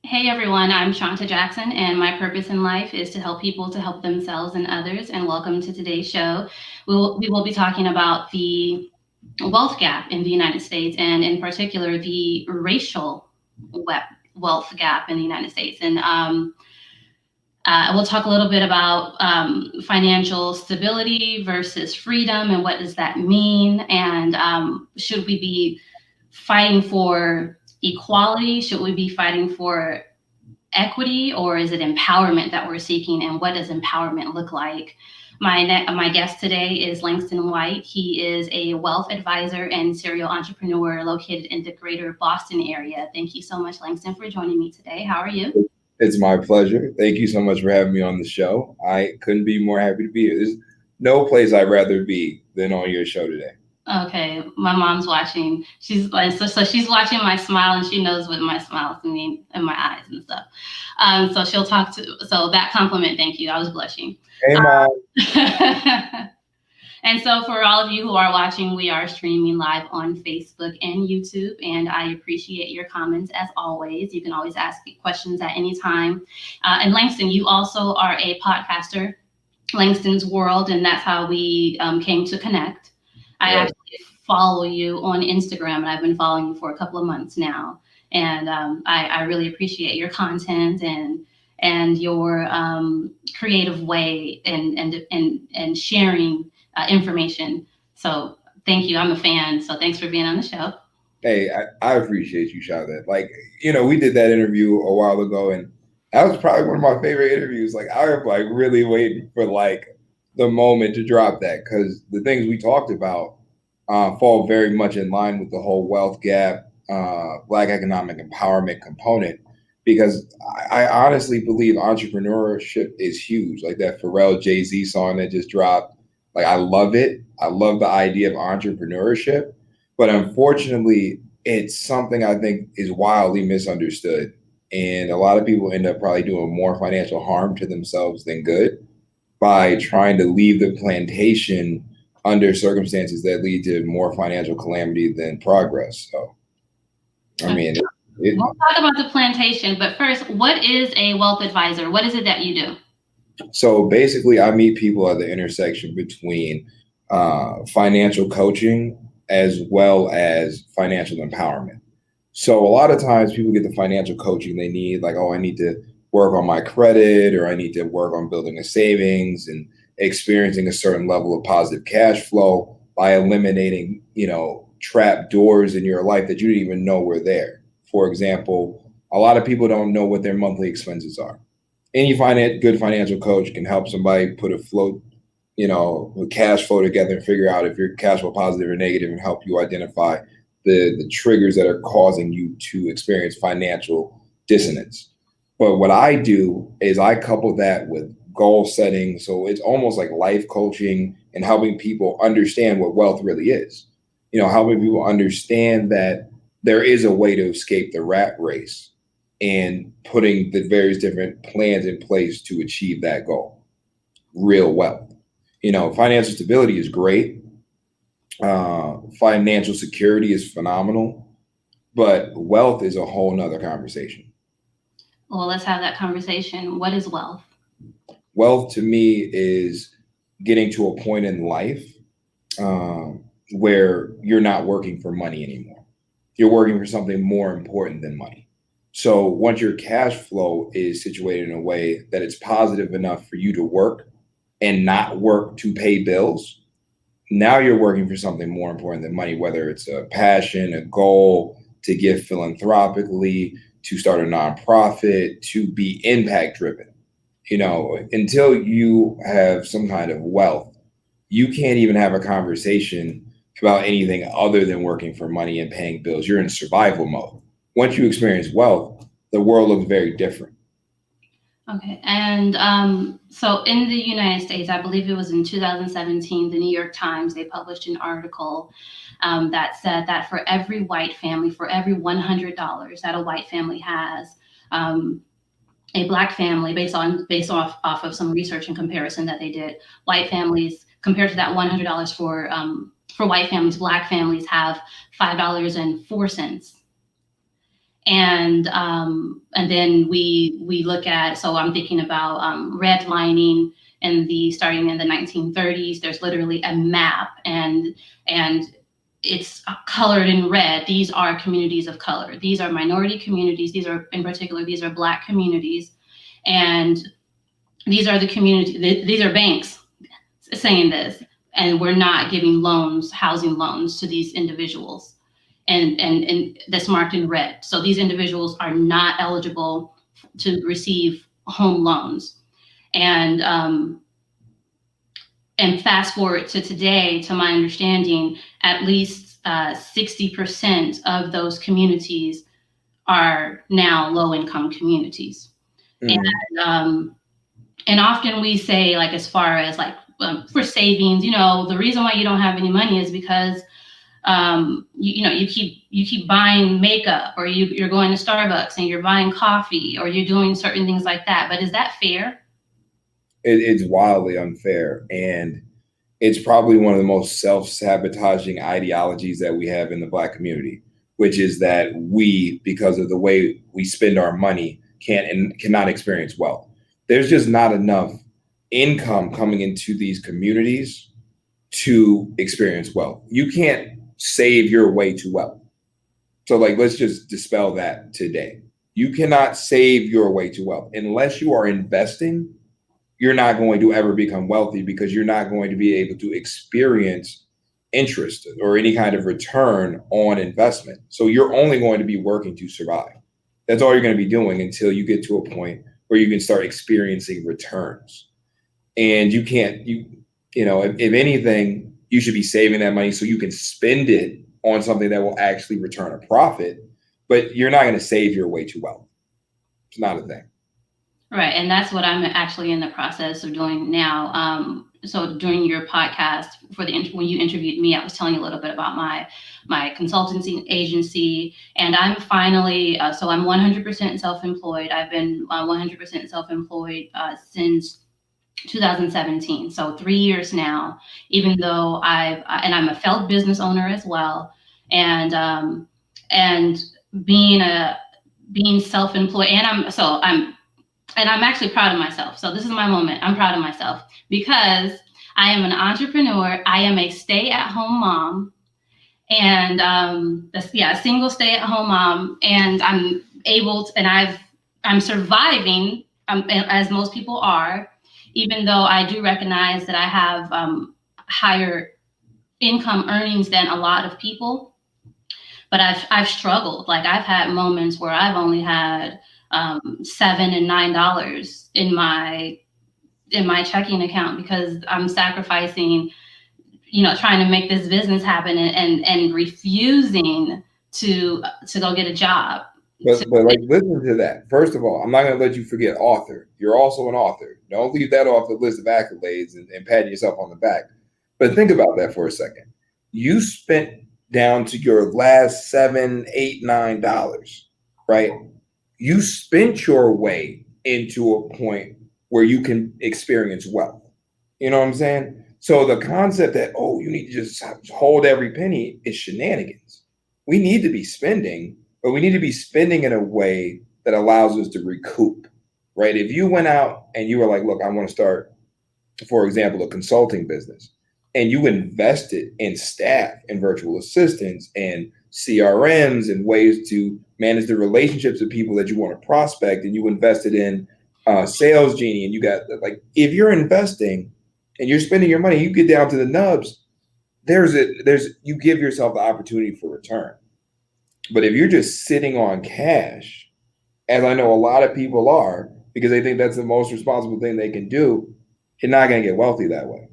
Hey everyone, I'm Shawnta Jackson, and my purpose in life is to help people to help themselves and others. And welcome to today's show. We will be talking about the wealth gap in the United States, and in particular, the racial wealth gap in the United States. And we'll talk a little bit about financial stability versus freedom, and what does that mean? And should we be fighting for equality? Should we be fighting for equity, or is it empowerment that we're seeking, and what does empowerment look like? My guest today is Langston White. He is a wealth advisor and serial entrepreneur located in the greater Boston area. Thank you so much, Langston, for joining me today. How are you? It's my pleasure. Thank you so much for having me on the show. I couldn't be more happy to be here. There's no place I'd rather be than on your show today. Okay, my mom's watching. She's like, so she's watching my smile, and she knows what my smile means in my eyes and stuff. So she'll talk to. So that compliment, thank you. I was blushing. Hey, Mom. And so for all of you who are watching, we are streaming live on Facebook and YouTube, and I appreciate your comments as always. You can always ask questions at any time. And Langston, you also are a podcaster, Langston's World, and that's how we came to connect. I actually follow you on Instagram, and I've been following you for a couple of months now. And I really appreciate your content and your creative way and sharing information. So thank you. I'm a fan. So thanks for being on the show. Hey, I appreciate you, Shawnta. Like, we did that interview a while ago, and that was probably one of my favorite interviews. Like, I was like really waiting for like the moment to drop that, because the things we talked about fall very much in line with the whole wealth gap, Black economic empowerment component. Because I honestly believe entrepreneurship is huge. Like that Pharrell Jay-Z song that just dropped. Like, I love it. I love the idea of entrepreneurship. But unfortunately, it's something I think is wildly misunderstood. And a lot of people end up probably doing more financial harm to themselves than good by trying to leave the plantation under circumstances that lead to more financial calamity than progress. So, I mean, we'll talk about the plantation, but first, what is a wealth advisor? What is it that you do? So basically, I meet people at the intersection between financial coaching as well as financial empowerment. So a lot of times people get the financial coaching they need, like, oh, I need to work on my credit, or I need to work on building a savings and experiencing a certain level of positive cash flow by eliminating, trap doors in your life that you didn't even know were there. For example, a lot of people don't know what their monthly expenses are. Any good financial coach can help somebody put a cash flow together and figure out if you're cash flow positive or negative, and help you identify the triggers that are causing you to experience financial dissonance. But what I do is I couple that with goal setting. So it's almost like life coaching and helping people understand what wealth really is. Helping people understand that there is a way to escape the rat race, and putting the various different plans in place to achieve that goal. Real wealth. Financial stability is great. Financial security is phenomenal, but wealth is a whole nother conversation. Well, let's have that conversation. What is wealth? Wealth to me is getting to a point in life where you're not working for money anymore. You're working for something more important than money. So once your cash flow is situated in a way that it's positive enough for you to work and not work to pay bills, now you're working for something more important than money, whether it's a passion, a goal, to give philanthropically, to start a nonprofit, to be impact driven. Until you have some kind of wealth, you can't even have a conversation about anything other than working for money and paying bills. You're in survival mode. Once you experience wealth, the world looks very different. Okay. And so in the United States, I believe it was in 2017, the New York Times, they published an article that said that for every white family, for every $100 that a white family has, a Black family, based off of some research and comparison that they did, white families, compared to that $100 for white families, Black families have $5.04. And then we look at, so I'm thinking about redlining starting in the 1930s. There's literally a map, and it's colored in red. These are communities of color. These are minority communities. These are, in particular, these are Black communities. And these are the community, these are banks saying this, and we're not giving loans, housing loans to these individuals. And that's marked in red. So these individuals are not eligible to receive home loans. And fast forward to today, to my understanding, at least 60% of those communities are now low-income communities. Mm. And often we say, like, as far as like for savings, the reason why you don't have any money is because you keep buying makeup, or you're going to Starbucks and you're buying coffee, or you're doing certain things like that. But is that fair? It's wildly unfair, and it's probably one of the most self-sabotaging ideologies that we have in the Black community, which is that we, because of the way we spend our money, cannot experience wealth. There's just not enough income coming into these communities to experience wealth. You can't save your way to wealth. So, like, let's just dispel that today. You cannot save your way to wealth. Unless you are investing, you're not going to ever become wealthy, because you're not going to be able to experience interest or any kind of return on investment. So you're only going to be working to survive. That's all you're going to be doing until you get to a point where you can start experiencing returns. And you can't, if anything, you should be saving that money so you can spend it on something that will actually return a profit, but you're not going to save your way to wealth. It's not a thing. Right. And that's what I'm actually in the process of doing now. So during your podcast, when you interviewed me, I was telling you a little bit about my consultancy agency, and I'm finally, so I'm 100% self-employed. I've been 100% self-employed since 2017. So 3 years now, even though I'm a failed business owner as well. And being self-employed, and I'm actually proud of myself. So this is my moment. I'm proud of myself because I am an entrepreneur. I am a stay-at-home mom, and a single stay-at-home mom. And I'm able to, and I'm surviving, as most people are, even though I do recognize that I have higher income earnings than a lot of people. But I've struggled. Like, I've had moments where I've only had $7 and $9 in my checking account, because I'm sacrificing, trying to make this business happen, and refusing to go get a job. But like, listen to that. First of all, I'm not going to let you forget author. You're also an author. Don't leave that off the list of accolades and patting yourself on the back. But think about that for a second. You spent down to your last $7, $8, $9, right? You spent your way into a point where you can experience wealth. You know what I'm saying? So the concept that, you need to just hold every penny is shenanigans. We need to be spending, but we need to be spending in a way that allows us to recoup, right? If you went out and you were like, look, I want to start, for example, a consulting business, and you invested in staff and virtual assistants and CRMs and ways to manage the relationships of people that you want to prospect, and you invested in Sales Genie, and you got, like, if you're investing and you're spending your money, you get down to the nubs, you give yourself the opportunity for return. But if you're just sitting on cash, as I know a lot of people are, because they think that's the most responsible thing they can do, you're not going to get wealthy that way.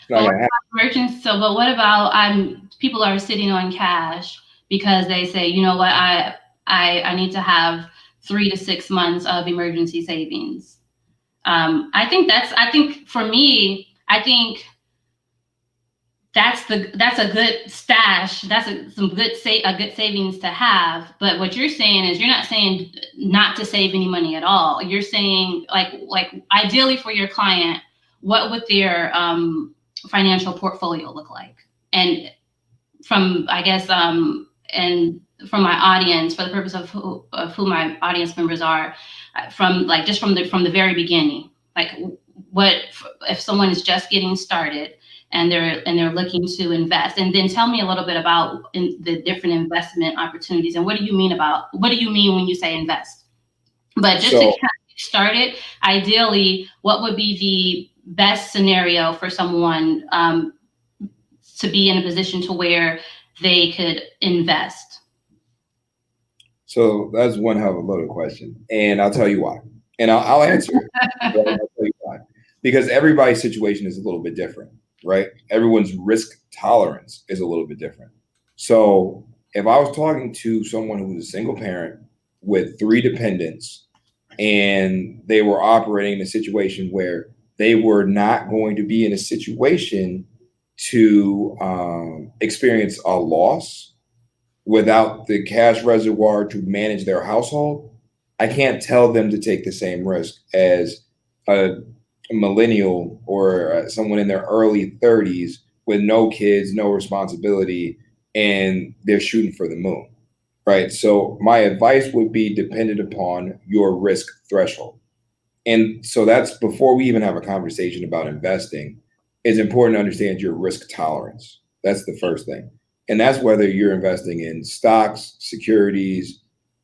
But what about people are sitting on cash because they say, you know what, I need to have 3 to 6 months of emergency savings. I think for me, that's a good stash. That's a good savings to have. But what you're saying is, you're not saying not to save any money at all. You're saying, like ideally for your client, what would their financial portfolio look like? And from, I guess, and from my audience, for the purpose of who my audience members are, from like just from the very beginning, like what if someone is just getting started and they're looking to invest, and then tell me a little bit about the different investment opportunities and what do you mean when you say invest? But just to kind of get started, ideally, what would be the best scenario for someone to be in a position to where they could invest? So that's one hell of a loaded question, and I'll tell you why. And I'll answer it. But I'll tell you why. Because everybody's situation is a little bit different, right? Everyone's risk tolerance is a little bit different. So if I was talking to someone who was a single parent with 3 dependents and they were operating in a situation where they were not going to be in a situation to experience a loss without the cash reservoir to manage their household, I can't tell them to take the same risk as a millennial or someone in their early 30s with no kids, no responsibility, and they're shooting for the moon, right? So my advice would be dependent upon your risk threshold. And so that's before we even have a conversation about investing, it's important to understand your risk tolerance. That's the first thing. And that's whether you're investing in stocks, securities,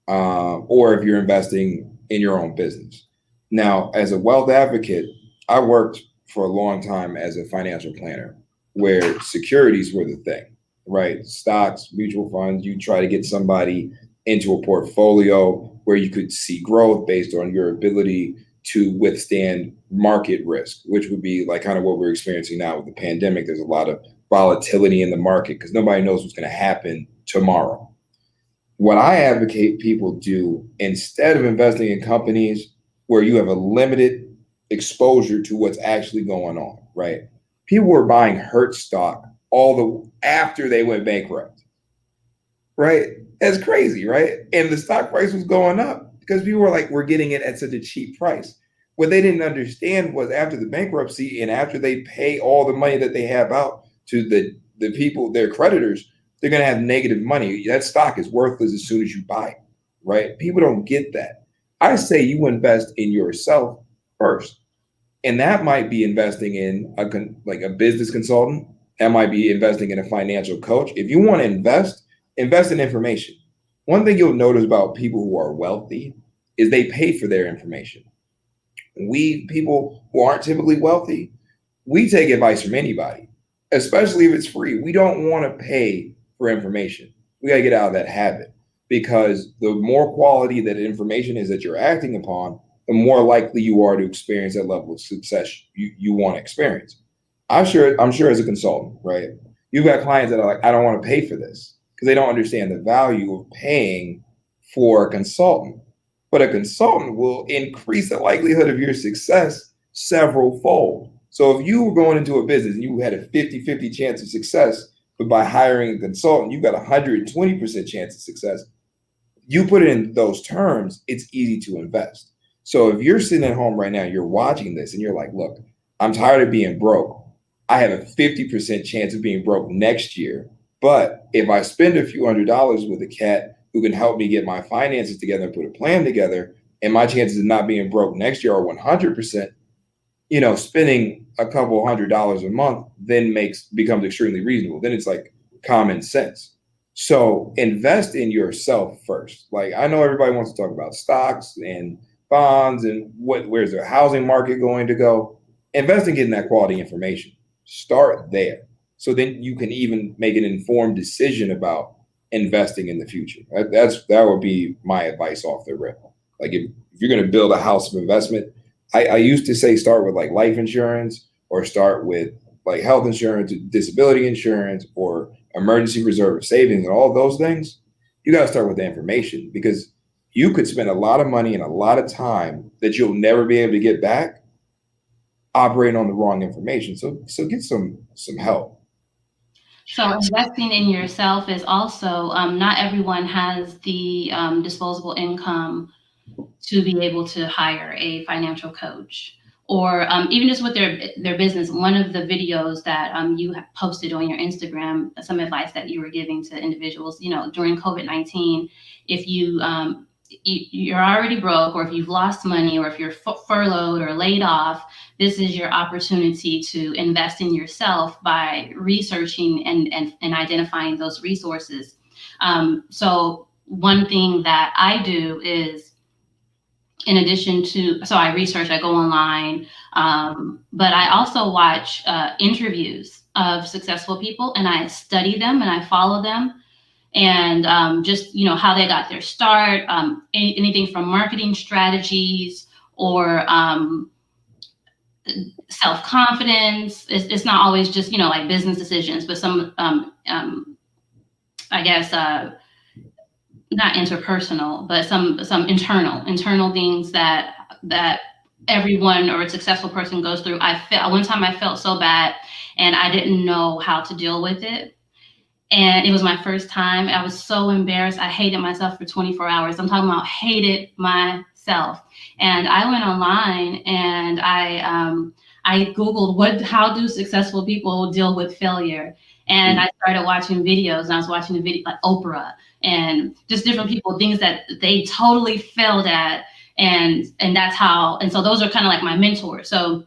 or if you're investing in your own business. Now, as a wealth advocate, I worked for a long time as a financial planner where securities were the thing, right? Stocks, mutual funds, you try to get somebody into a portfolio where you could see growth based on your ability to withstand market risk, which would be like kind of what we're experiencing now with the pandemic. There's a lot of volatility in the market because nobody knows what's going to happen tomorrow. What I advocate people do, instead of investing in companies where you have a limited exposure to what's actually going on, right? People were buying Hertz stock after they went bankrupt, right? That's crazy, right? And the stock price was going up because people were like, we're getting it at such a cheap price. What they didn't understand was after the bankruptcy and after they pay all the money that they have out to the people, their creditors, they're going to have negative money. That stock is worthless as soon as you buy it, right? People don't get that. I say you invest in yourself first. And that might be investing in a business consultant. That might be investing in a financial coach. If you want to invest in information. One thing you'll notice about people who are wealthy is they pay for their information. We people who aren't typically wealthy, we take advice from anybody, especially if it's free. We don't want to pay for information. We got to get out of that habit because the more quality that information is that you're acting upon, the more likely you are to experience that level of success you want to experience. I'm sure as a consultant, right? You've got clients that are like, I don't want to pay for this because they don't understand the value of paying for a consultant. But a consultant will increase the likelihood of your success several fold. So if you were going into a business and you had a 50-50 chance of success, but by hiring a consultant, you got a 120% chance of success. You put it in those terms, it's easy to invest. So if you're sitting at home right now, you're watching this and you're like, look, I'm tired of being broke. I have a 50% chance of being broke next year. But if I spend a few $100s with a cat who can help me get my finances together and put a plan together, and my chances of not being broke next year are 100%, spending a couple $100s a month then becomes extremely reasonable. Then it's like common sense. So invest in yourself first. Like I know everybody wants to talk about stocks and bonds and where's the housing market going to go. Invest in getting that quality information. Start there. So then you can even make an informed decision about investing in the future. That would be my advice off the rip. Like if you're going to build a house of investment, I used to say start with like life insurance or start with like health insurance, disability insurance, or emergency reserve savings and all those things. You got to start with the information because you could spend a lot of money and a lot of time that you'll never be able to get back operating on the wrong information. So get some help. So investing in yourself is also, not everyone has the disposable income to be able to hire a financial coach or even just with their business. One of the videos that you have posted on your Instagram, some advice that you were giving to individuals, during COVID-19, if you're already broke, or if you've lost money, or if you're furloughed or laid off, this is your opportunity to invest in yourself by researching and identifying those resources. So one thing that I do is, in addition to, so I research, I go online, but I also watch interviews of successful people, and I study them and I follow them, and just how they got their start, anything from marketing strategies or self-confidence. It's not always just like business decisions, but some I guess not interpersonal, but some internal things that everyone or a successful person goes through. One time I felt so bad and I didn't know how to deal with it. And it was my first time. I was so embarrassed. I hated myself for 24 hours. I'm talking about hated myself. And I went online and I Googled how do successful people deal with failure? And I started watching videos, and I was watching a video like Oprah and just different people, things that they totally failed at. And that's how, and so those are kind of like my mentors. So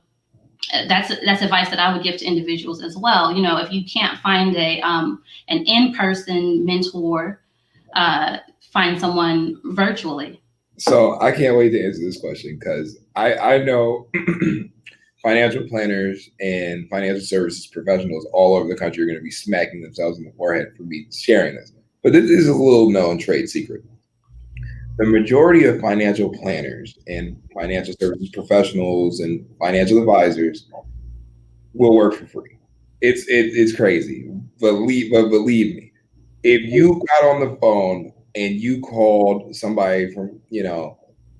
that's advice that I would give to individuals as well. If you can't find an in-person mentor, find someone virtually. So I can't wait to answer this question, because I know financial planners and financial services professionals all over the country are going to be smacking themselves in the forehead for me sharing this. But this is a little known trade secret. The majority of financial planners and financial services professionals and financial advisors will work for free. It's crazy. But believe me, if you got on the phone and you called somebody from,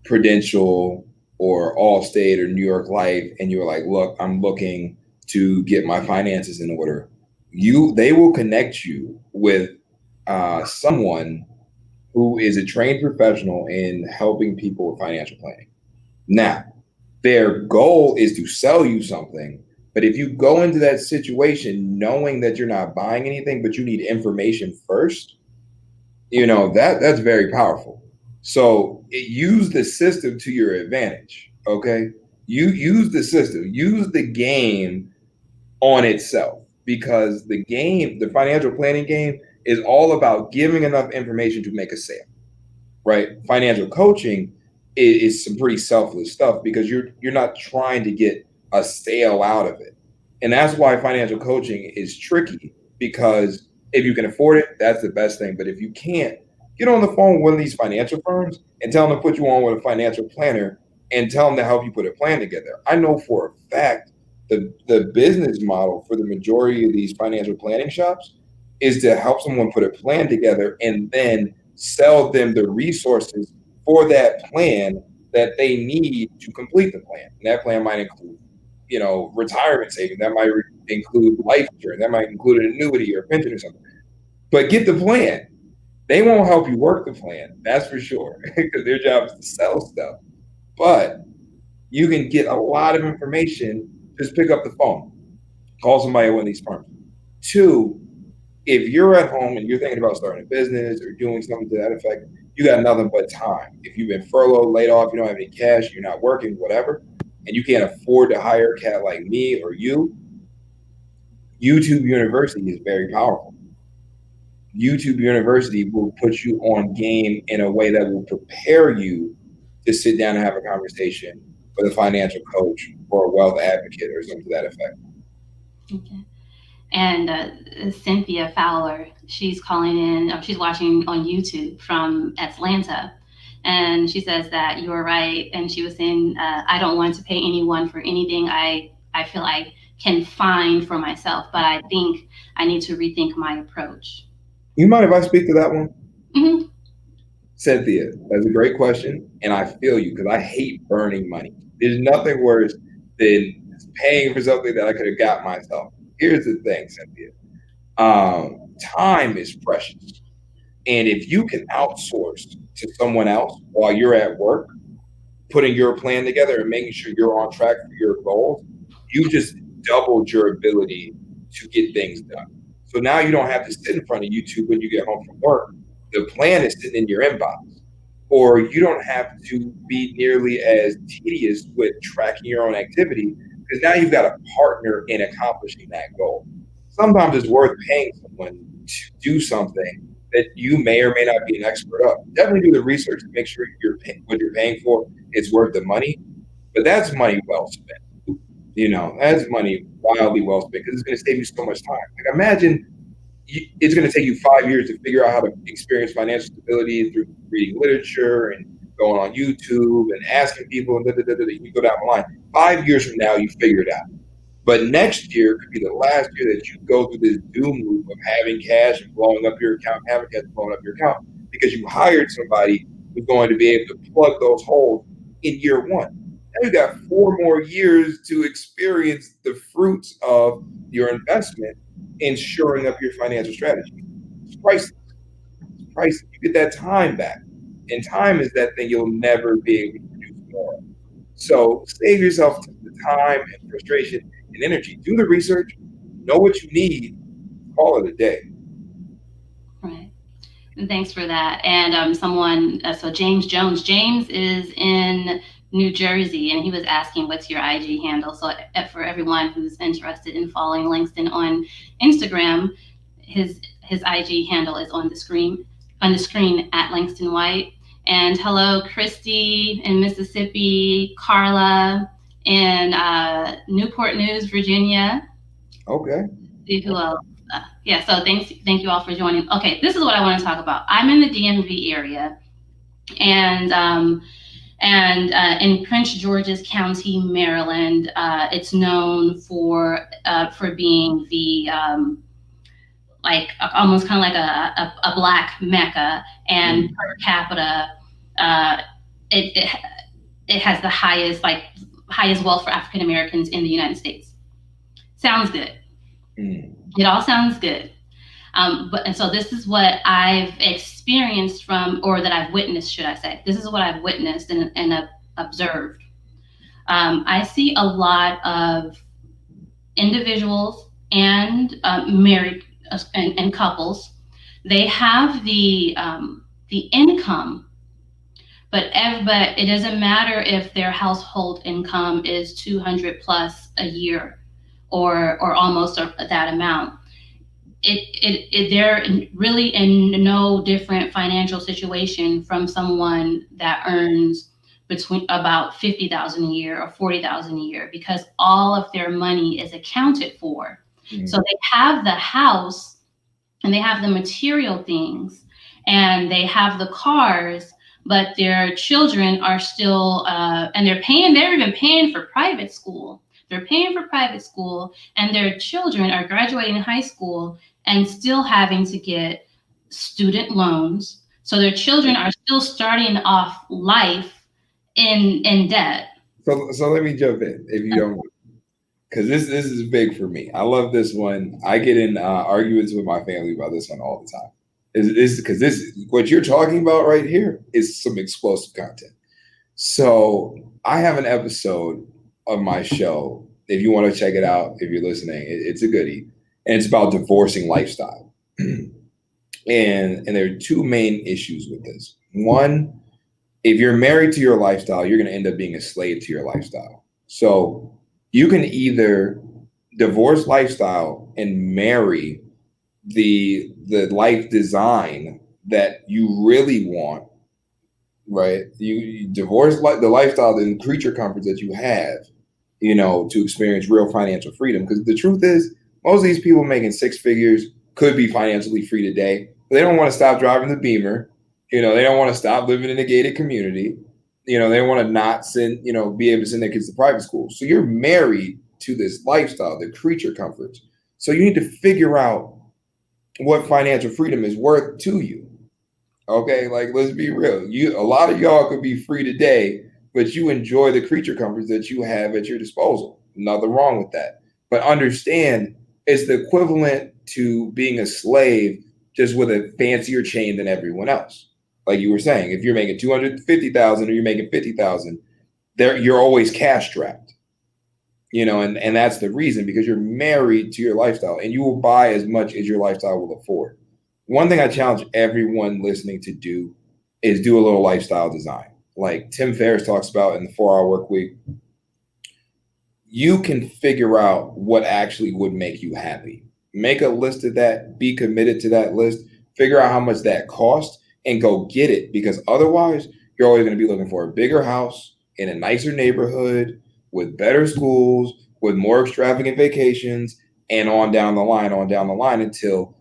Prudential or Allstate or New York Life, and you were like, look, I'm looking to get my finances in order, they will connect you with someone who is a trained professional in helping people with financial planning. Now, their goal is to sell you something, but if you go into that situation knowing that you're not buying anything, but you need information first, that's very powerful. So use the system to your advantage, okay? You use the system, use the game on itself, because the financial planning game is all about giving enough information to make a sale, right? Financial coaching is some pretty selfless stuff, because you're not trying to get a sale out of it. And that's why financial coaching is tricky, because if you can afford it, that's the best thing. But if you can't, get on the phone with one of these financial firms and tell them to put you on with a financial planner and tell them to help you put a plan together. I know for a fact the business model for the majority of these financial planning shops is to help someone put a plan together and then sell them the resources for that plan that they need to complete the plan. And that plan might include, retirement savings. That might include life insurance. That might include an annuity or a pension or something. But get the plan. They won't help you work the plan, that's for sure, because their job is to sell stuff. But you can get a lot of information. Just pick up the phone, call somebody at one of these firms. 2, if you're at home and you're thinking about starting a business or doing something to that effect, you got nothing but time. If you've been furloughed, laid off, you don't have any cash, you're not working, whatever, and you can't afford to hire a cat like me or you, YouTube University is very powerful. YouTube University will put you on game in a way that will prepare you to sit down and have a conversation with a financial coach or a wealth advocate or something to that effect. Okay. And Cynthia Fowler, she's calling in, she's watching on YouTube from Atlanta. And she says that you were right. And she was saying, I don't want to pay anyone for anything I feel I can find for myself, but I think I need to rethink my approach. You mind if I speak to that one? Mm-hmm. Cynthia, that's a great question. And I feel you, because I hate burning money. There's nothing worse than paying for something that I could have got myself. Here's the thing, Cynthia. Time is precious. And if you can outsource to someone else while you're at work, putting your plan together and making sure you're on track for your goals, you just doubled your ability to get things done. So now you don't have to sit in front of YouTube when you get home from work. The plan is sitting in your inbox. Or you don't have to be nearly as tedious with tracking your own activity, because now you've got a partner in accomplishing that goal. Sometimes it's worth paying someone to do something that you may or may not be an expert of. Definitely do the research to make sure what you're paying for is worth the money, but that's money well spent. That's money wildly well spent, because it's going to save you so much time. Like, imagine it's going to take you 5 years to figure out how to experience financial stability through reading literature and going on YouTube and asking people, and you go down the line. 5 years from now, you figure it out. But next year could be the last year that you go through this doom loop of having cash and blowing up your account, having cash and blowing up your account, because you hired somebody who's going to be able to plug those holes in year one. Now you got 4 more years to experience the fruits of your investment in shoring up your financial strategy. It's priceless. It's priceless. You get that time back. And time is that thing you'll never be able to produce more of. So save yourself the time and frustration and energy. Do the research. Know what you need. Call it a day. Right. And thanks for that. And so James Jones. James is in New Jersey, and he was asking, what's your IG handle? So for everyone who's interested in following Langston on Instagram, his IG handle is on the screen at Langston White. And hello, Christy in Mississippi, Carla in Newport News, Virginia. Okay. See who else? So thank you all for joining. Okay, this is what I want to talk about. I'm in the DMV area, and in Prince George's County, Maryland, it's known for being the like almost kind of like a black Mecca, and per capita, it has the highest wealth for African Americans in the United States. Sounds good. It all sounds good. And so this is what I've experienced or that I've witnessed, should I say. This is what I've witnessed and observed. I see a lot of individuals and married and couples. They have the income, but it doesn't matter if their household income is 200 plus a year or almost that amount. They're really in no different financial situation from someone that earns between about $50,000 a year or $40,000 a year, because all of their money is accounted for. So they have the house and they have the material things and they have the cars, but their children are still, and they're even paying for private school. They're paying for private school, and their children are graduating high school and still having to get student loans. So their children are still starting off life in debt. So let me jump in, if you don't, because this is big for me. I love this one. I get in arguments with my family about this one all the time. Because what you're talking about right here is some explosive content. So I have an episode of my show. If you want to check it out, if you're listening, it's a goodie. And it's about divorcing lifestyle. And there are 2 main issues with this. One, if you're married to your lifestyle, you're going to end up being a slave to your lifestyle. So you can either divorce lifestyle and marry the life design that you really want, right? You divorce the lifestyle and creature comforts that you have, to experience real financial freedom. Because the truth is, most of these people making 6 figures could be financially free today. But they don't want to stop driving the Beamer. They don't want to stop living in a gated community. They want to not be able to send their kids to private school. So you're married to this lifestyle, the creature comforts. So you need to figure out what financial freedom is worth to you. Okay, like, let's be real. A lot of y'all could be free today, but you enjoy the creature comforts that you have at your disposal. Nothing wrong with that. But understand, it's the equivalent to being a slave, just with a fancier chain than everyone else. Like you were saying, if you're making $250,000 or you're making $50,000, you're always cash strapped, and that's the reason, because you're married to your lifestyle and you will buy as much as your lifestyle will afford. One thing I challenge everyone listening to do is do a little lifestyle design. Like Tim Ferriss talks about in the 4-Hour Work Week, you can figure out what actually would make you happy. Make a list of that, be committed to that list, figure out how much that costs, and go get it. Because otherwise, you're always going to be looking for a bigger house in a nicer neighborhood with better schools, with more extravagant vacations, and on down the line until,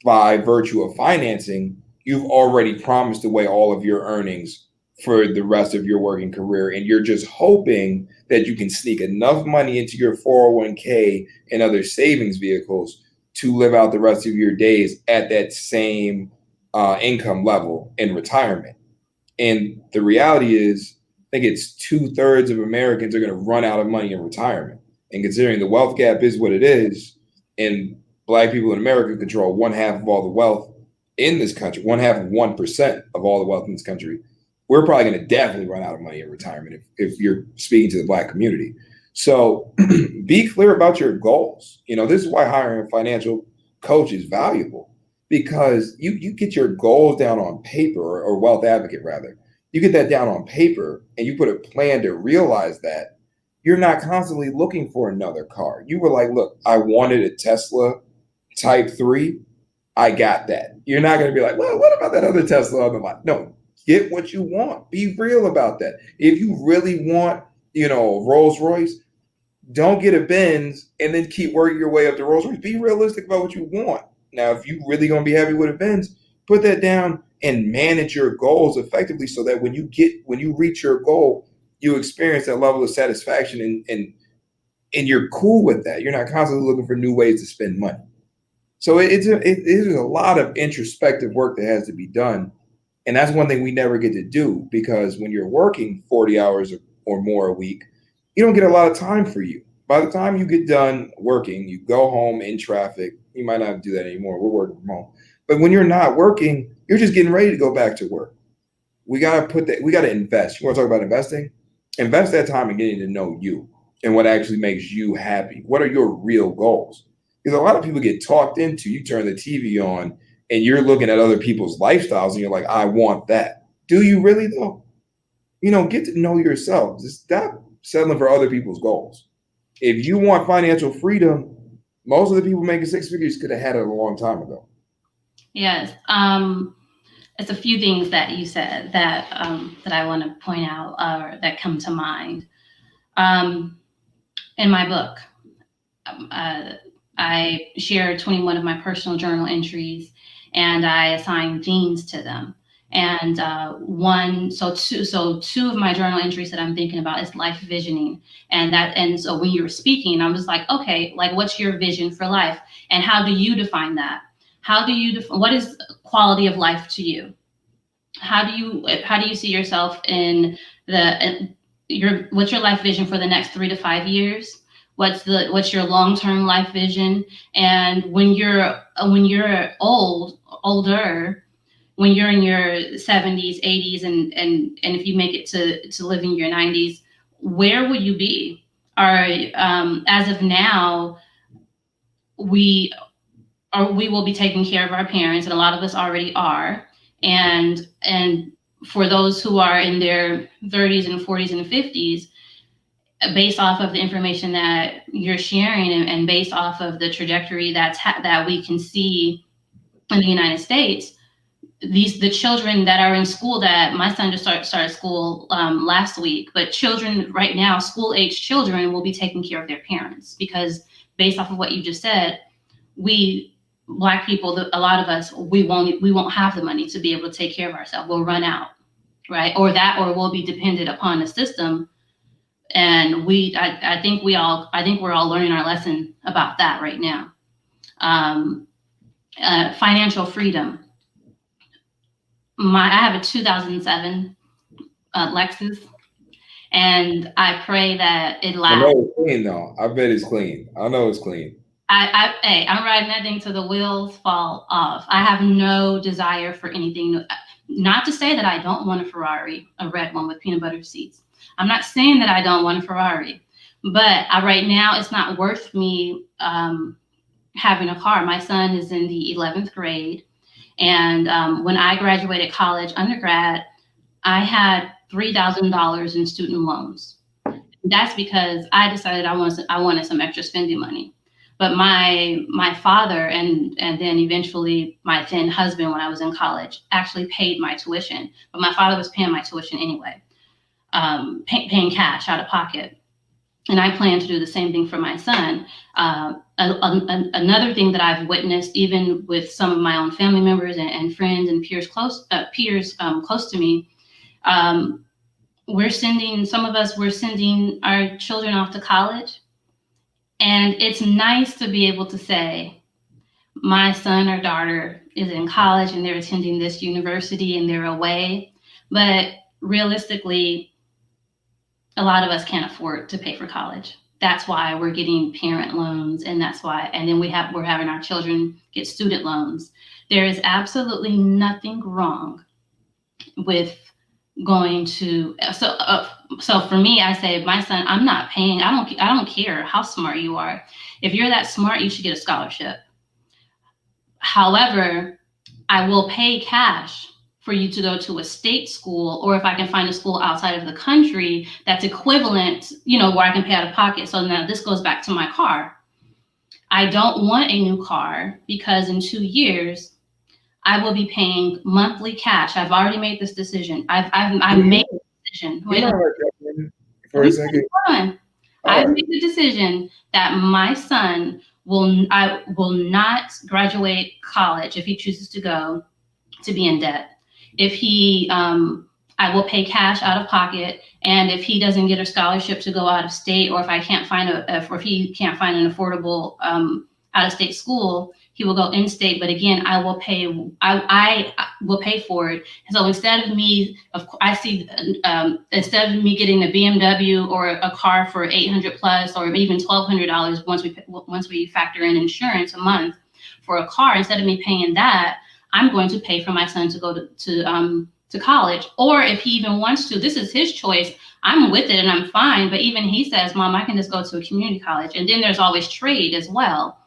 by virtue of financing, you've already promised away all of your earnings for the rest of your working career. And you're just hoping that you can sneak enough money into your 401k and other savings vehicles to live out the rest of your days at that same income level in retirement. And the reality is, I think it's 2/3 of Americans are going to run out of money in retirement. And considering the wealth gap is what it is, and Black people in America control 1/2 of all the wealth in this country, 1/2 of 1% of all the wealth in this country, we're probably going to definitely run out of money in retirement if you're speaking to the Black community. So be clear about your goals. This is why hiring a financial coach is valuable, because you get your goals down on paper, or wealth advocate rather. You get that down on paper and you put a plan to realize that. You're not constantly looking for another car. You were like, look, I wanted a Tesla Type 3. I got that. You're not going to be like, well, what about that other Tesla on the lot? No, get what you want. Be real about that. If you really want, a Rolls Royce, don't get a Benz and then keep working your way up to Rolls Royce. Be realistic about what you want. Now, if you really going to be happy with a Benz, put that down and manage your goals effectively, so that when you reach your goal, you experience that level of satisfaction, and you're cool with that. You're not constantly looking for new ways to spend money. So it is a lot of introspective work that has to be done. And that's one thing we never get to do, because when you're working 40 hours or more a week, you don't get a lot of time for you. By the time you get done working, you go home in traffic. You might not do that anymore. We're working from home. But when you're not working, you're just getting ready to go back to work. We got to invest. You want to talk about investing? Invest that time in getting to know you and what actually makes you happy. What are your real goals? Because a lot of people get talked into, you turn the TV on and you're looking at other people's lifestyles and you're like, I want that. Do you really though? Get to know yourself. Just stop settling for other people's goals. If you want financial freedom, most of the people making 6 figures could have had it a long time ago. Yes. It's a few things that you said that I want to point out, that come to mind. In my book, I shared 21 of my personal journal entries, and I assigned themes to them. And two of my journal entries that I'm thinking about is life visioning. And so when you were speaking, I was like, okay, like, what's your vision for life? And how do you define that? What is quality of life to you? How do you see yourself in what's your life vision for the next 3 to 5 years? What's your long-term life vision? And when you're older, when you're in your 70s, 80s, and if you make it to live in your 90s, where would you be? As of now, we will be taking care of our parents, and a lot of us already are. And for those who are in their 30s and 40s and 50s, based off of the information that you're sharing, and based off of the trajectory that we can see in the United States, the children that are in school, that my son just started school last week, but children right now, school age children, will be taking care of their parents, because based off of what you just said, Black people, a lot of us, we won't have the money to be able to take care of ourselves. We'll run out, right? Or we'll be dependent upon a system. And I think we're all learning our lesson about that right now. Financial freedom. I have a 2007 Lexus, and I pray that it lasts. I know it's clean though. I bet it's clean. I know it's clean. I'm riding that thing till the wheels fall off. I have no desire for anything. Not to say that I don't want a Ferrari, a red one with peanut butter seats. I'm not saying that I don't want a Ferrari, but right now it's not worth me having a car. My son is in the 11th grade. And when I graduated college, undergrad, I had $3,000 in student loans. That's because I decided I wanted some extra spending money. But my father and then eventually my then husband, when I was in college, actually paid my tuition. But my father was paying my tuition anyway, paying cash out of pocket. And I plan to do the same thing for my son. Another thing that I've witnessed, even with some of my own family members and friends and peers close to me, we're sending our children off to college. And it's nice to be able to say, my son or daughter is in college and they're attending this university and they're away. But realistically, a lot of us can't afford to pay for college. That's why we're getting parent loans, and then we're having our children get student loans. There is absolutely nothing wrong with going to so for me, I say, my son, I'm not paying. I don't care how smart you are. If you're that smart, you should get a scholarship. However, I will pay cash for you to go to a state school, or if I can find a school outside of the country that's equivalent, where I can pay out of pocket. So now this goes back to my car. I don't want a new car because in 2 years, I will be paying monthly cash. I've already made this decision. I've made the decision. For a second. I've made the decision that my son will not graduate college if he chooses to go to be in debt. If he, I will pay cash out of pocket, and if he doesn't get a scholarship to go out of state, or if I can't find if he can't find an affordable out of state school, he will go in state. But again, I will pay. I will pay for it. So instead of me, instead of me getting a BMW or a car for $800 plus, or even $1,200 once we factor in insurance a month for a car, instead of me paying that, I'm going to pay for my son to go to college. Or if he even wants to, this is his choice. I'm with it and I'm fine. But even he says, Mom, I can just go to a community college. And then there's always trade as well.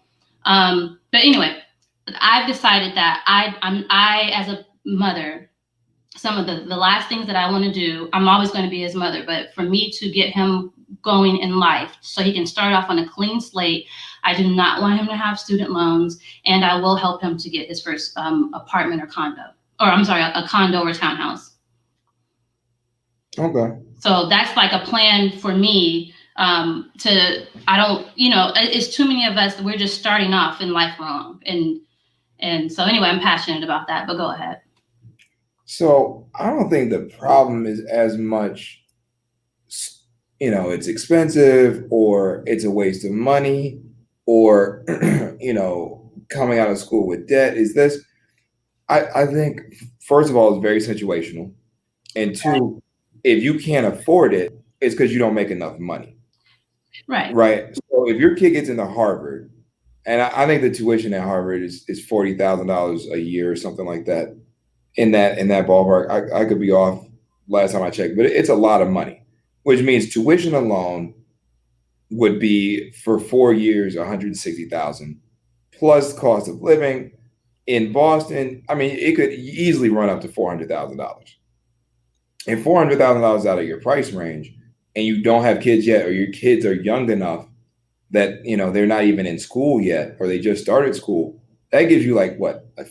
But anyway, I've decided that I as a mother, some of the last things that I want to do, I'm always going to be his mother. But for me to get him going in life so he can start off on a clean slate, I do not want him to have student loans, and I will help him to get his first apartment or condo, or I'm sorry, a condo or townhouse. Okay. So that's like a plan for me. It's too many of us, we're just starting off in life wrong. And so anyway, I'm passionate about that, but go ahead. So I don't think the problem is as much, it's expensive, or it's a waste of money, or, coming out of school with debt. Is this, I think, first of all, it's very situational. And two, if you can't afford it, it's because you don't make enough money. Right. So if your kid gets into Harvard, and I think the tuition at Harvard is $40,000 a year or something like that, in that ballpark. I could be off last time I checked, but it's a lot of money, which means tuition alone would be for 4 years $160,000 plus cost of living in Boston. I mean, it could easily run up to $400,000. And $400,000 out of your price range, and you don't have kids yet, or your kids are young enough that they're not even in school yet, or they just started school, that gives you like what, a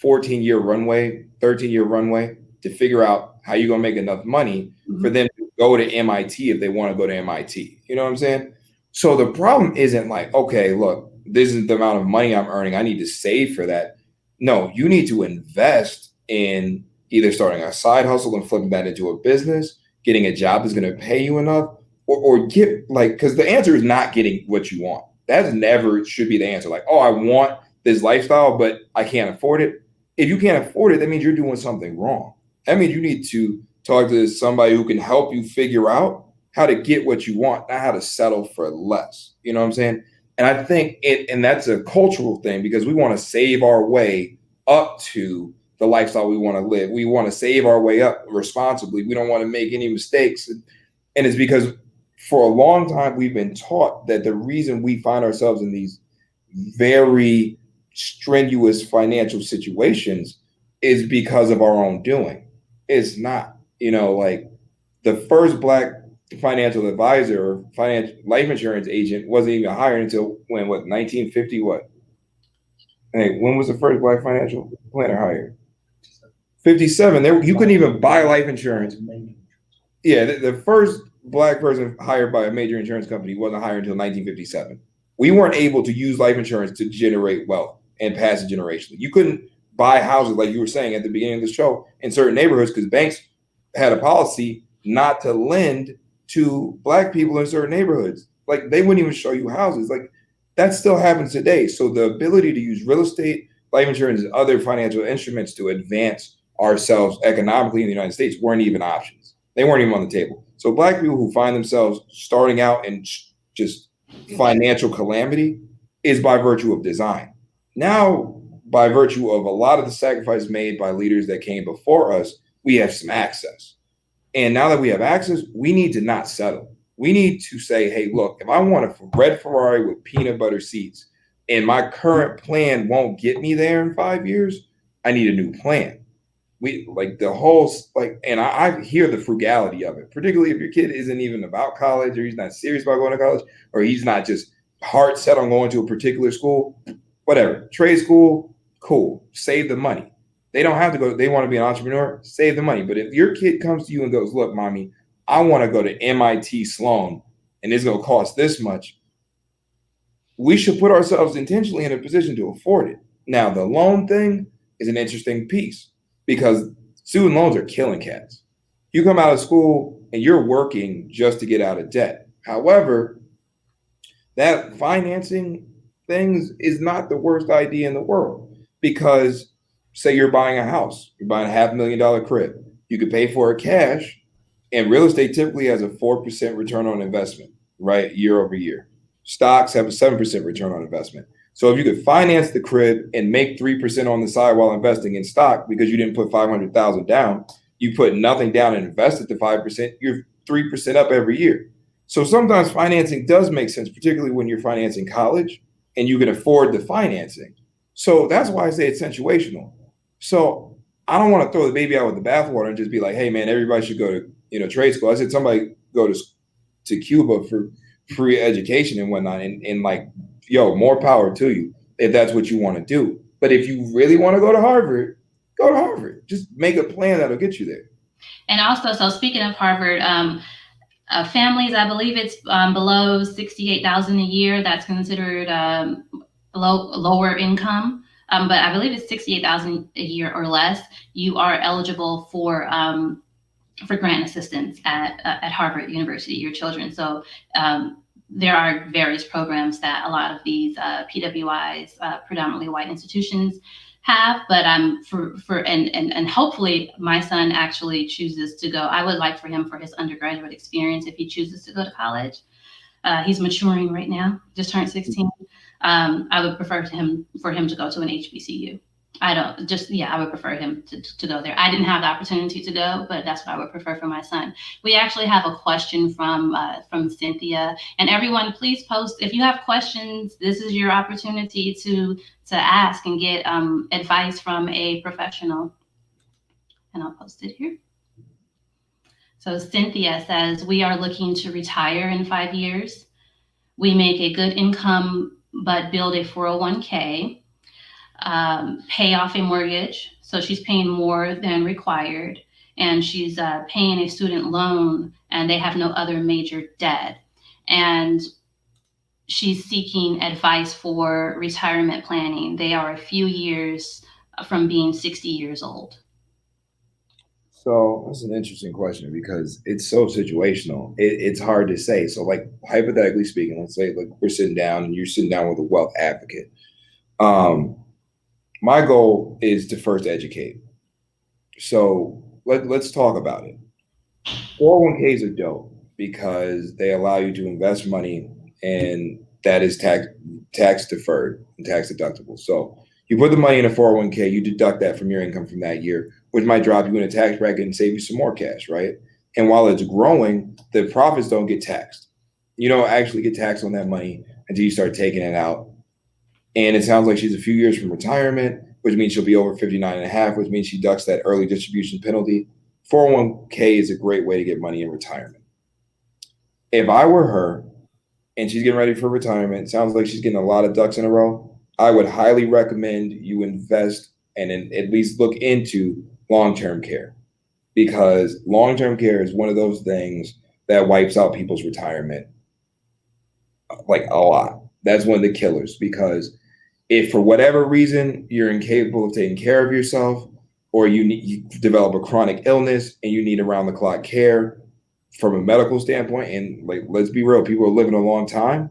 14-year runway, 13-year runway to figure out how you're gonna make enough money for them to go to MIT if they want to go to MIT. You know what I'm saying? So the problem isn't like, okay, look, this is the amount of money I'm earning, I need to save for that. No, you need to invest in either starting a side hustle and flipping that into a business, getting a job that's going to pay you enough, or get because the answer is not getting what you want. That never should be the answer. Like, oh, I want this lifestyle, but I can't afford it. If you can't afford it, that means you're doing something wrong. That means you need to talk to somebody who can help you figure out how to get what you want, not how to settle for less. You know what I'm saying? And I think and that's a cultural thing, because we want to save our way up to the lifestyle we want to live. We want to save our way up responsibly. We don't want to make any mistakes. And it's because for a long time, we've been taught that the reason we find ourselves in these very strenuous financial situations is because of our own doing. It's not, like the first Black financial advisor or financial life insurance agent wasn't even hired until 1950, what? Hey, when was the first Black financial planner hired? 57. You couldn't even buy life insurance. Yeah, the first Black person hired by a major insurance company wasn't hired until 1957. We weren't able to use life insurance to generate wealth and pass it generationally. You couldn't buy houses, like you were saying at the beginning of the show, in certain neighborhoods because banks had a policy not to lend to Black people in certain neighborhoods. Like they wouldn't even show you houses. Like that still happens today. So the ability to use real estate, life insurance, and other financial instruments to advance ourselves economically in the United States weren't even options. They weren't even on the table. So Black people who find themselves starting out in just financial calamity is by virtue of design. Now, by virtue of a lot of the sacrifice made by leaders that came before us, we have some access. And now that we have access, we need to not settle. We need to say, hey, look, if I want a red Ferrari with peanut butter seats and my current plan won't get me there in 5 years, I need a new plan. I hear the frugality of it, particularly if your kid isn't even about college or he's not serious about going to college or he's not just hard set on going to a particular school, whatever, trade school, cool, save the money. They don't have to go, they want to be an entrepreneur, save the money. But if your kid comes to you and goes, look, mommy, I want to go to MIT Sloan and it's going to cost this much, we should put ourselves intentionally in a position to afford it. Now, the loan thing is an interesting piece because student loans are killing cats. You come out of school and you're working just to get out of debt. However, that financing things is not the worst idea in the world because say you're buying a house, you're buying a $500,000 crib, you could pay for it cash, and real estate typically has a 4% return on investment, right? Year over year. Stocks have a 7% return on investment. So if you could finance the crib and make 3% on the side while investing in stock because you didn't put $500,000 down, you put nothing down and invested the 5%, you're 3% up every year. So sometimes financing does make sense, particularly when you're financing college and you can afford the financing. So that's why I say it's situational. So I don't want to throw the baby out with the bathwater and just be like, hey man, everybody should go to trade school. I said somebody go to Cuba for free education and whatnot, and like, yo, more power to you if that's what you want to do. But if you really want to go to Harvard, go to Harvard. Just make a plan that'll get you there. And also, so speaking of Harvard, families, I believe it's below $68,000 a year. That's considered lower income. But I believe it's $68,000 a year or less. You are eligible for grant assistance at Harvard University, your children. So there are various programs that a lot of these PWIs, predominantly white institutions, have. But and hopefully my son actually chooses to go. I would like for him for his undergraduate experience if he chooses to go to college. He's maturing right now, just turned 16. I would prefer for him to go to an HBCU. I would prefer him to go there. I didn't have the opportunity to go, but that's what I would prefer for my son. We actually have a question from Cynthia, and everyone, please post if you have questions. This is your opportunity to ask and get advice from a professional. And I'll post it here. So Cynthia says, we are looking to retire in 5 years. We make a good income, but build a 401k. Pay off a mortgage. So she's paying more than required, and she's paying a student loan, and they have no other major debt. And she's seeking advice for retirement planning. They are a few years from being 60 years old. So that's an interesting question because it's so situational. It's hard to say. So like hypothetically speaking, let's say like we're sitting down and you're sitting down with a wealth advocate. My goal is to first educate. So let's talk about it. 401ks are dope because they allow you to invest money and that is tax deferred and tax deductible. So You put the money in a 401k, you deduct that from your income from that year, which might drop you in a tax bracket and save you some more cash, right? And while it's growing, the profits don't get taxed. You don't actually get taxed on that money until you start taking it out. And it sounds like she's a few years from retirement, which means she'll be over 59 and a half, which means she ducks that early distribution penalty. 401k is a great way to get money in retirement. If I were her and she's getting ready for retirement, it sounds like she's getting a lot of ducks in a row, I would highly recommend you invest and at least look into long-term care, because long-term care is one of those things that wipes out people's retirement like a lot. That's one of the killers, because if for whatever reason you're incapable of taking care of yourself, or you develop a chronic illness and you need around-the-clock care from a medical standpoint, and like, let's be real, people are living a long time,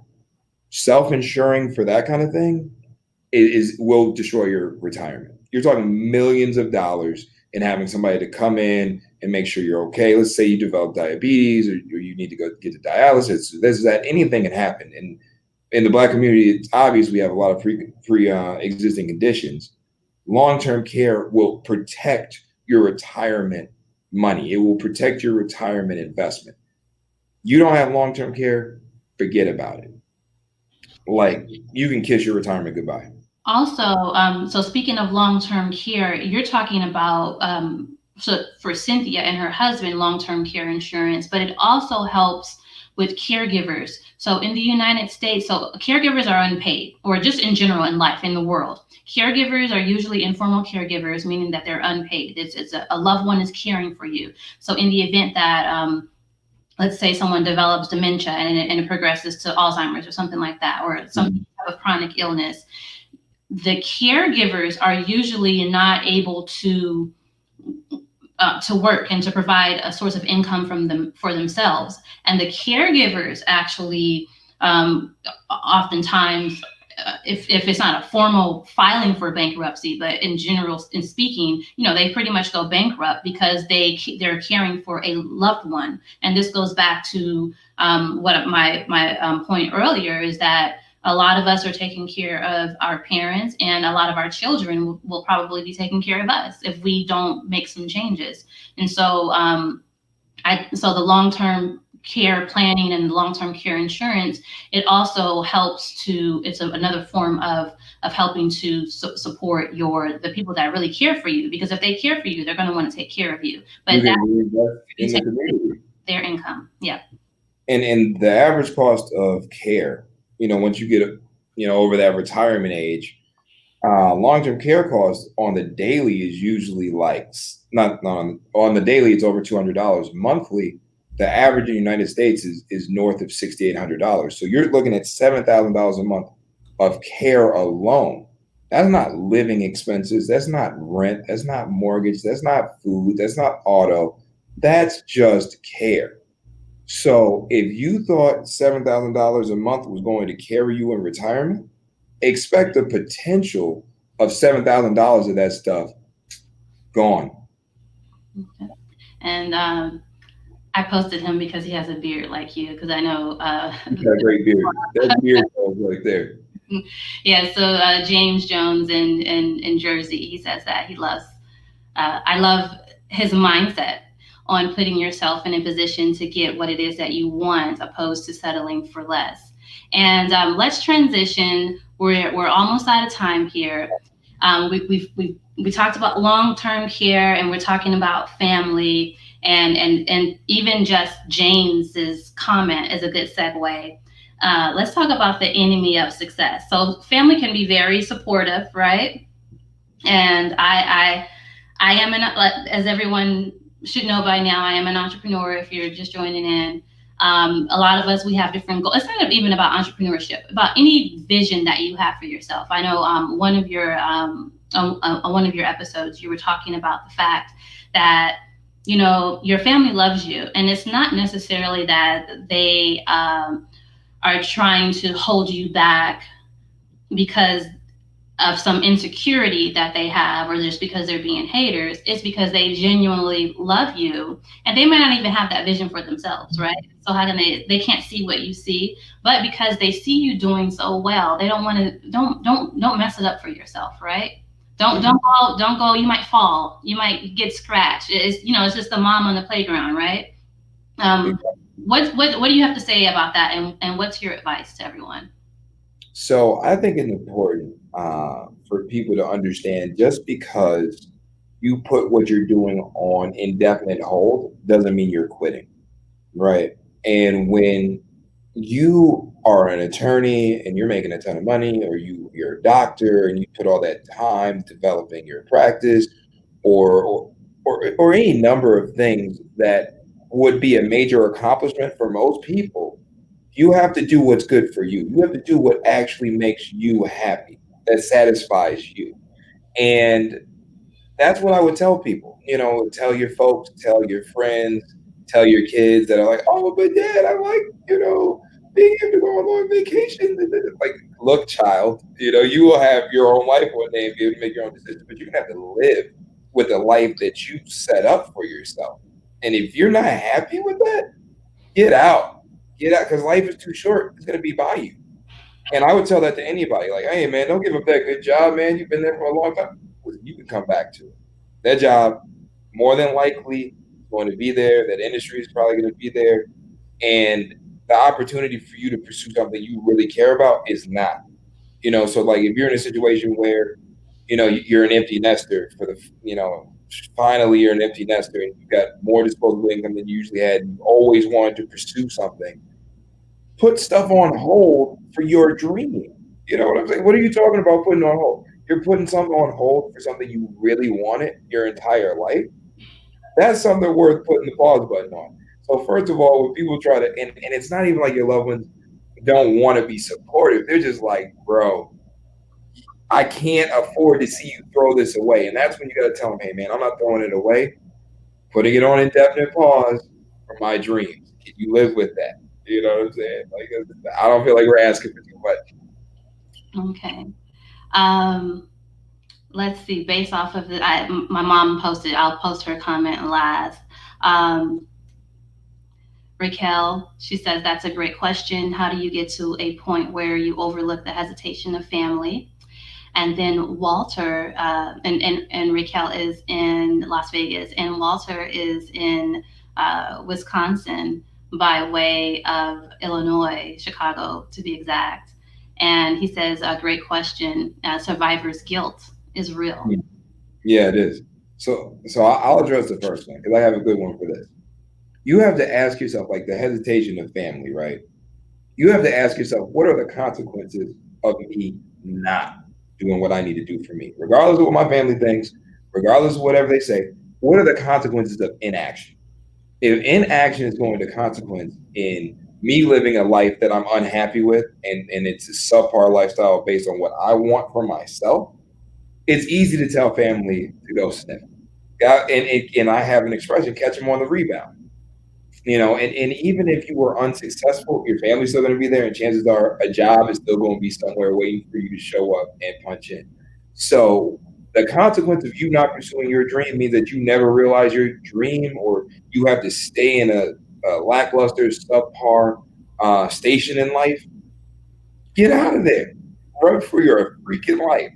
self-insuring for that kind of thing will destroy your retirement. You're talking millions of dollars, and having somebody to come in and make sure you're okay. Let's say you develop diabetes, or you need to go get to dialysis, this, that, anything can happen. And in the Black community, it's obvious we have a lot of pre-existing conditions. Long-term care will protect your retirement money. It will protect your retirement investment. You don't have long-term care, forget about it. Like, you can kiss your retirement goodbye. Also, so speaking of long-term care, you're talking about so for Cynthia and her husband, long-term care insurance, but it also helps with caregivers. So in the United States, so caregivers are unpaid, or just in general in life, in the world. Caregivers are usually informal caregivers, meaning that they're unpaid. It's a loved one is caring for you. So in the event that, let's say someone develops dementia and it progresses to Alzheimer's or something like that, or some type of chronic illness, the caregivers are usually not able to work and to provide a source of income for themselves. And the caregivers actually, oftentimes, if it's not a formal filing for bankruptcy, but in general, in speaking, they pretty much go bankrupt because they're caring for a loved one. And this goes back to what my point earlier is that a lot of us are taking care of our parents, and a lot of our children will probably be taking care of us if we don't make some changes. And so, so the long-term care planning and long-term care insurance, it also helps it's another form of helping to support the people that really care for you, because if they care for you, they're going to want to take care of you. But in the community, their income, yeah. And the average cost of care, once you get over that retirement age, long-term care costs on the daily is usually like not on the daily, it's over $200. Monthly, the average in the United States is north of $6,800. So you're looking at $7,000 a month of care alone. That's not living expenses. That's not rent. That's not mortgage. That's not food. That's not auto. That's just care. So if you thought $7,000 a month was going to carry you in retirement, expect the potential of $7,000 of that stuff gone. Okay. And I posted him because he has a beard like you, because I know he's got a great beard. That beard goes right there. Yeah. So James Jones in Jersey, he says that he loves. I love his mindset on putting yourself in a position to get what it is that you want, opposed to settling for less. And let's transition. We're almost out of time here. We talked about long-term care, and we're talking about family, and even just James's comment is a good segue. Let's talk about the enemy of success. So family can be very supportive, right? And I am as everyone should know by now, I am an entrepreneur. If you're just joining in, a lot of us, we have different goals. It's not even about entrepreneurship, about any vision that you have for yourself. I know one of your episodes, you were talking about the fact that your family loves you, and it's not necessarily that they are trying to hold you back because of some insecurity that they have, or just because they're being haters. It's because they genuinely love you, and they might not even have that vision for themselves, right? So how can they can't see what you see, but because they see you doing so well, they don't want to, don't mess it up for yourself, right? Don't go, you might fall, you might get scratched. It's just the mom on the playground, right? um what do you have to say about that, and what's your advice to everyone? So I think it's important for people to understand just because you put what you're doing on indefinite hold doesn't mean you're quitting, right? And when you are an attorney and you're making a ton of money, or you're a doctor and you put all that time developing your practice, or or any number of things that would be a major accomplishment for most people, you have to do what's good for you. You have to do what actually makes you happy, that satisfies you. And that's what I would tell people. Tell your folks, tell your friends, tell your kids that are like, oh, but dad, I like, being able to go on long vacations. And like, look, child, you will have your own life one day and be able to make your own decisions, but you're going to have to live with the life that you set up for yourself. And if you're not happy with that, get out. Get out, because life is too short. It's going to be by you. And I would tell that to anybody, like, hey, man, don't give up that good job, man. You've been there for a long time. You can come back to it. That job, more than likely, is going to be there. That industry is probably going to be there. And the opportunity for you to pursue something you really care about is not. So like if you're in a situation where, you're an empty nester finally you're an empty nester and you've got more disposable income than you usually had, and you always wanted to pursue something, put stuff on hold for your dream. You know what I'm saying? What are you talking about putting on hold? You're putting something on hold for something you really wanted your entire life. That's something worth putting the pause button on. So first of all, when people try to, and it's not even like your loved ones don't want to be supportive. They're just like, bro, I can't afford to see you throw this away. And that's when you got to tell them, hey, man, I'm not throwing it away. Putting it on indefinite pause for my dreams. Can you live with that? You know what I'm saying? Like, I don't feel like we're asking for too much. Okay. um let's see, based off of my mom posted, I'll post her comment last. um Raquel, she says, that's a great question. How do you get to a point where you overlook the hesitation of family? And then Walter, and Raquel is in Las Vegas, and Walter is in Wisconsin by way of Illinois, Chicago to be exact. And he says, a great question. Survivor's guilt is real. Yeah, it is. So I'll address the first one because I have a good one for this. You have to ask yourself, like the hesitation of family, right? You have to ask yourself, what are the consequences of me not doing what I need to do for me? Regardless of what my family thinks, regardless of whatever they say, what are the consequences of inaction? If inaction is going to consequence in me living a life that I'm unhappy with, and it's a subpar lifestyle based on what I want for myself, it's easy to tell family to go sniff. And I have an expression, catch them on the rebound. And even if you were unsuccessful, your family's still going to be there, and chances are a job is still going to be somewhere waiting for you to show up and punch in. So the consequence of you not pursuing your dream means that you never realize your dream, or you have to stay in a lackluster, subpar station in life. Get out of there. Run for your freaking life.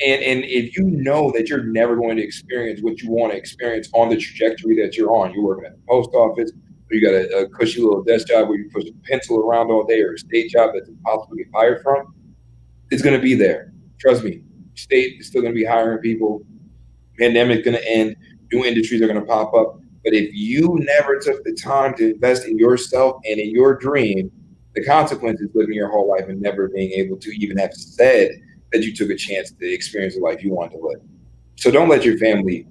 And if you know that you're never going to experience what you want to experience on the trajectory that you're on, you're working at the post office, or you got a cushy little desk job where you push a pencil around all day, or a state job that's impossible to get hired from, it's going to be there. Trust me, state is still going to be hiring people. Pandemic's going to end. New industries are going to pop up. But if you never took the time to invest in yourself and in your dream, the consequence is living your whole life and never being able to even have said that you took a chance to experience the life you want to live. So don't let your family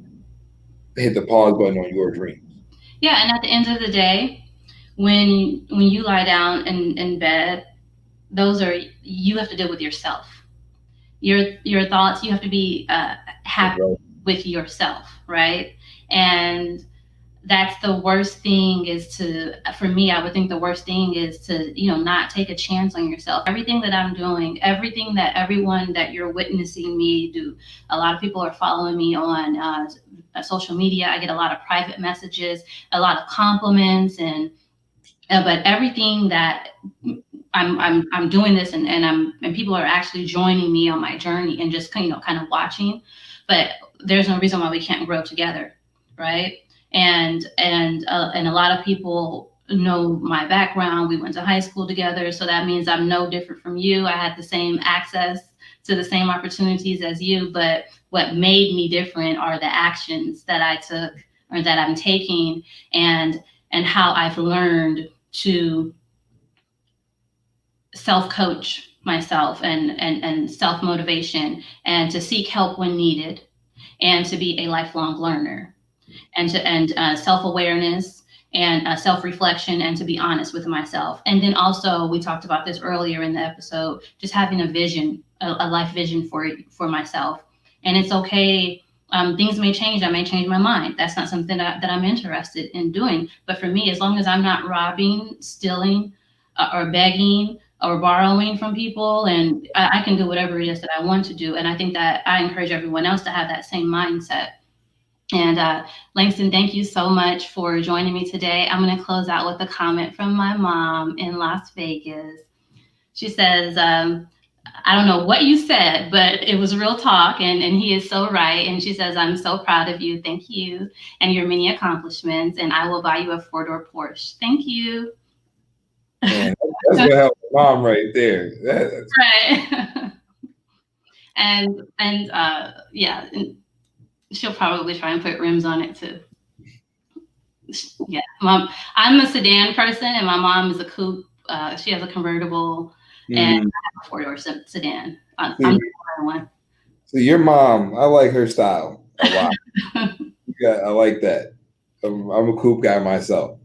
hit the pause button on your dreams. Yeah, and at the end of the day, when you lie down in bed, those are, you have to deal with yourself. Your thoughts, you have to be happy with yourself, right? And that's the worst thing for me, I would think the worst thing is to, not take a chance on yourself. Everything that I'm doing, everything that everyone that you're witnessing me do, a lot of people are following me on social media. I get a lot of private messages, a lot of compliments, but everything that I'm doing this, and people are actually joining me on my journey and just kind of watching. But there's no reason why we can't grow together, right? And a lot of people know my background. We went to high school together, so that means I'm no different from you. I had the same access to the same opportunities as you, but what made me different are the actions that I took or that I'm taking, and how I've learned to self-coach myself and self-motivation, and to seek help when needed, and to be a lifelong learner, and self-awareness and self-reflection, and to be honest with myself. And then also, we talked about this earlier in the episode, just having a vision, a life vision for myself. And it's okay. Things may change. I may change my mind. That's not something that I'm interested in doing. But for me, as long as I'm not robbing, stealing, or begging or borrowing from people, and I can do whatever it is that I want to do. And I think that I encourage everyone else to have that same mindset. And Langston, thank you so much for joining me today. I'm going to close out with a comment from my mom in Las Vegas. She says, I don't know what you said, but it was real talk, and he is so right. And she says, I'm so proud of you. Thank you. And your many accomplishments. And I will buy you a 4-door Porsche. Thank you. Man, that's gonna help mom right there. Right. and yeah, and she'll probably try and put rims on it too. Yeah, I'm a sedan person, and my mom is a coupe. She has a convertible, and I have a 4-door sedan. I'm the one. So your mom, I like her style a lot. Yeah, I like that. I'm a coupe guy myself.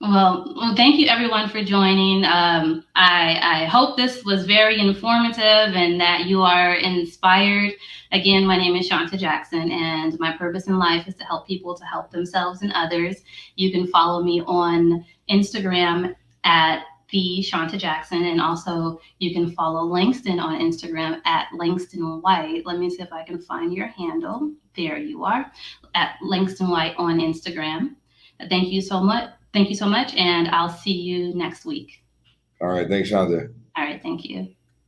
Well, thank you everyone for joining. I hope this was very informative and that you are inspired. Again, my name is Shawnta Jackson, and my purpose in life is to help people to help themselves and others. You can follow me on Instagram at the Shawnta Jackson, and also you can follow Langston on Instagram at Langston White. Let me see if I can find your handle. There you are, at Langston White on Instagram. Thank you so much. Thank you so much, and I'll see you next week. All right. Thanks, Shawnta. All right. Thank you.